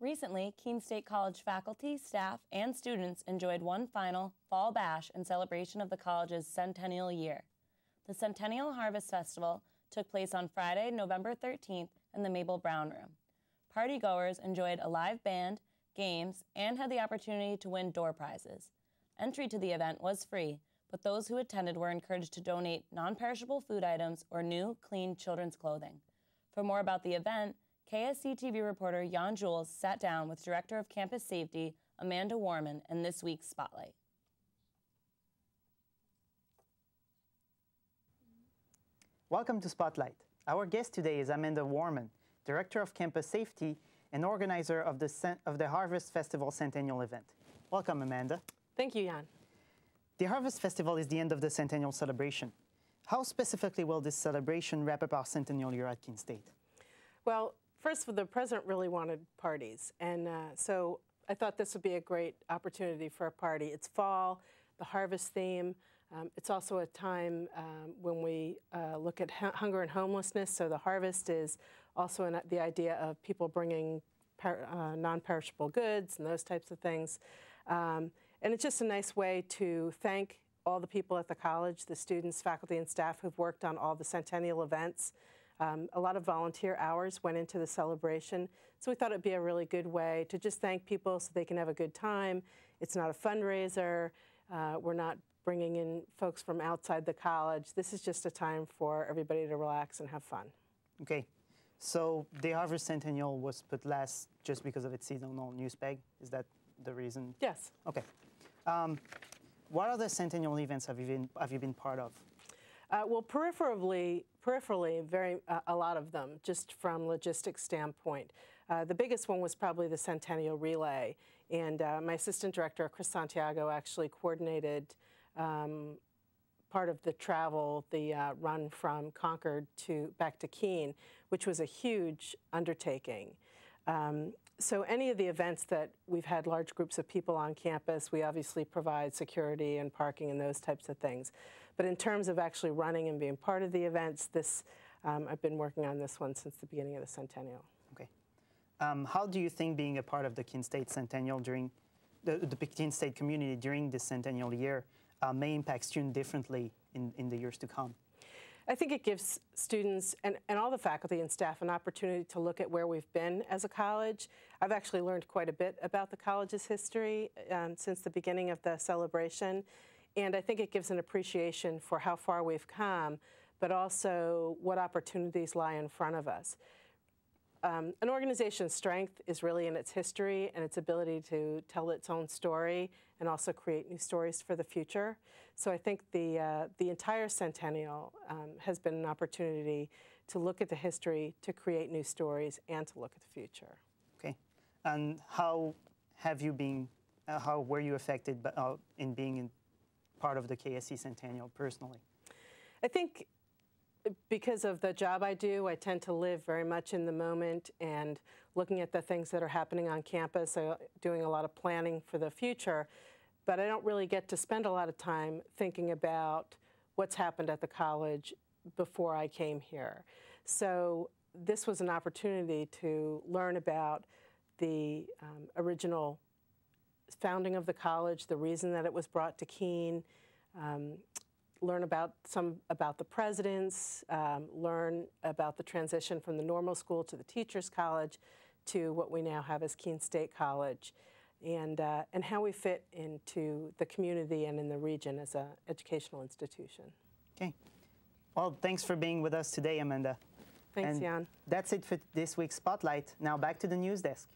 Recently, Keene State College faculty, staff, and students enjoyed one final fall bash in celebration of the college's centennial year. The Centennial Harvest Festival took place on Friday, November 13th in the Mabel Brown Room. Partygoers enjoyed a live band, games, and had the opportunity to win door prizes. Entry to the event was free, but those who attended were encouraged to donate non-perishable food items or new, clean children's clothing. For more about the event, KSC-TV reporter Yann Jules sat down with Director of Campus Safety, Amanda Warman, in this week's Spotlight. Welcome to Spotlight. Our guest today is Amanda Warman, Director of Campus Safety and organizer of the Harvest Festival Centennial event. Welcome, Amanda. Thank you, Yann. The Harvest Festival is the end of the Centennial celebration. How specifically will this celebration wrap up our centennial year at Keene State? Well, first, the president really wanted parties, and so I thought this would be a great opportunity for a party. It's fall, the harvest theme. It's also a time when we look at hunger and homelessness, so the harvest is also the idea of people bringing non-perishable goods and those types of things. And it's just a nice way to thank all the people at the college, the students, faculty, and staff who've worked on all the centennial events. A lot of volunteer hours went into the celebration, so we thought it'd be a really good way to just thank people so they can have a good time. It's not a fundraiser. We're not bringing in folks from outside the college. This is just a time for everybody to relax and have fun. Okay, so the Harvest Centennial was put last just because of its seasonal news peg. Is that the reason? Yes. Okay. What other centennial events have you been part of? Well, peripherally, a lot of them, just from logistics standpoint. The biggest one was probably the Centennial Relay, and my assistant director, Chris Santiago, actually coordinated part of the travel, the run from Concord back to Keene, which was a huge undertaking. So any of the events that we've had large groups of people on campus, we obviously provide security and parking and those types of things. But in terms of actually running and being part of the events, I've been working on this one since the beginning of the Centennial. Okay. How do you think being a part of the Keene State Centennial during the Keene State community during this centennial year may impact students differently in the years to come? I think it gives students and all the faculty and staff an opportunity to look at where we've been as a college. I've actually learned quite a bit about the college's history since the beginning of the celebration, and I think it gives an appreciation for how far we've come, but also what opportunities lie in front of us. An organization's strength is really in its history and its ability to tell its own story and also create new stories for the future. So I think the entire centennial has been an opportunity to look at the history, to create new stories, and to look at the future. Okay. And how were you affected in being part of the KSC Centennial personally? I think because of the job I do, I tend to live very much in the moment and looking at the things that are happening on campus, doing a lot of planning for the future, but I don't really get to spend a lot of time thinking about what's happened at the college before I came here. So this was an opportunity to learn about the original founding of the college, the reason that it was brought to Keene, learn about the presidents, learn about the transition from the normal school to the Teachers College to what we now have as Keene State College, and how we fit into the community and in the region as an educational institution. Okay. Well, thanks for being with us today, Amanda. Thanks, Yann. That's it for this week's Spotlight. Now back to the news desk.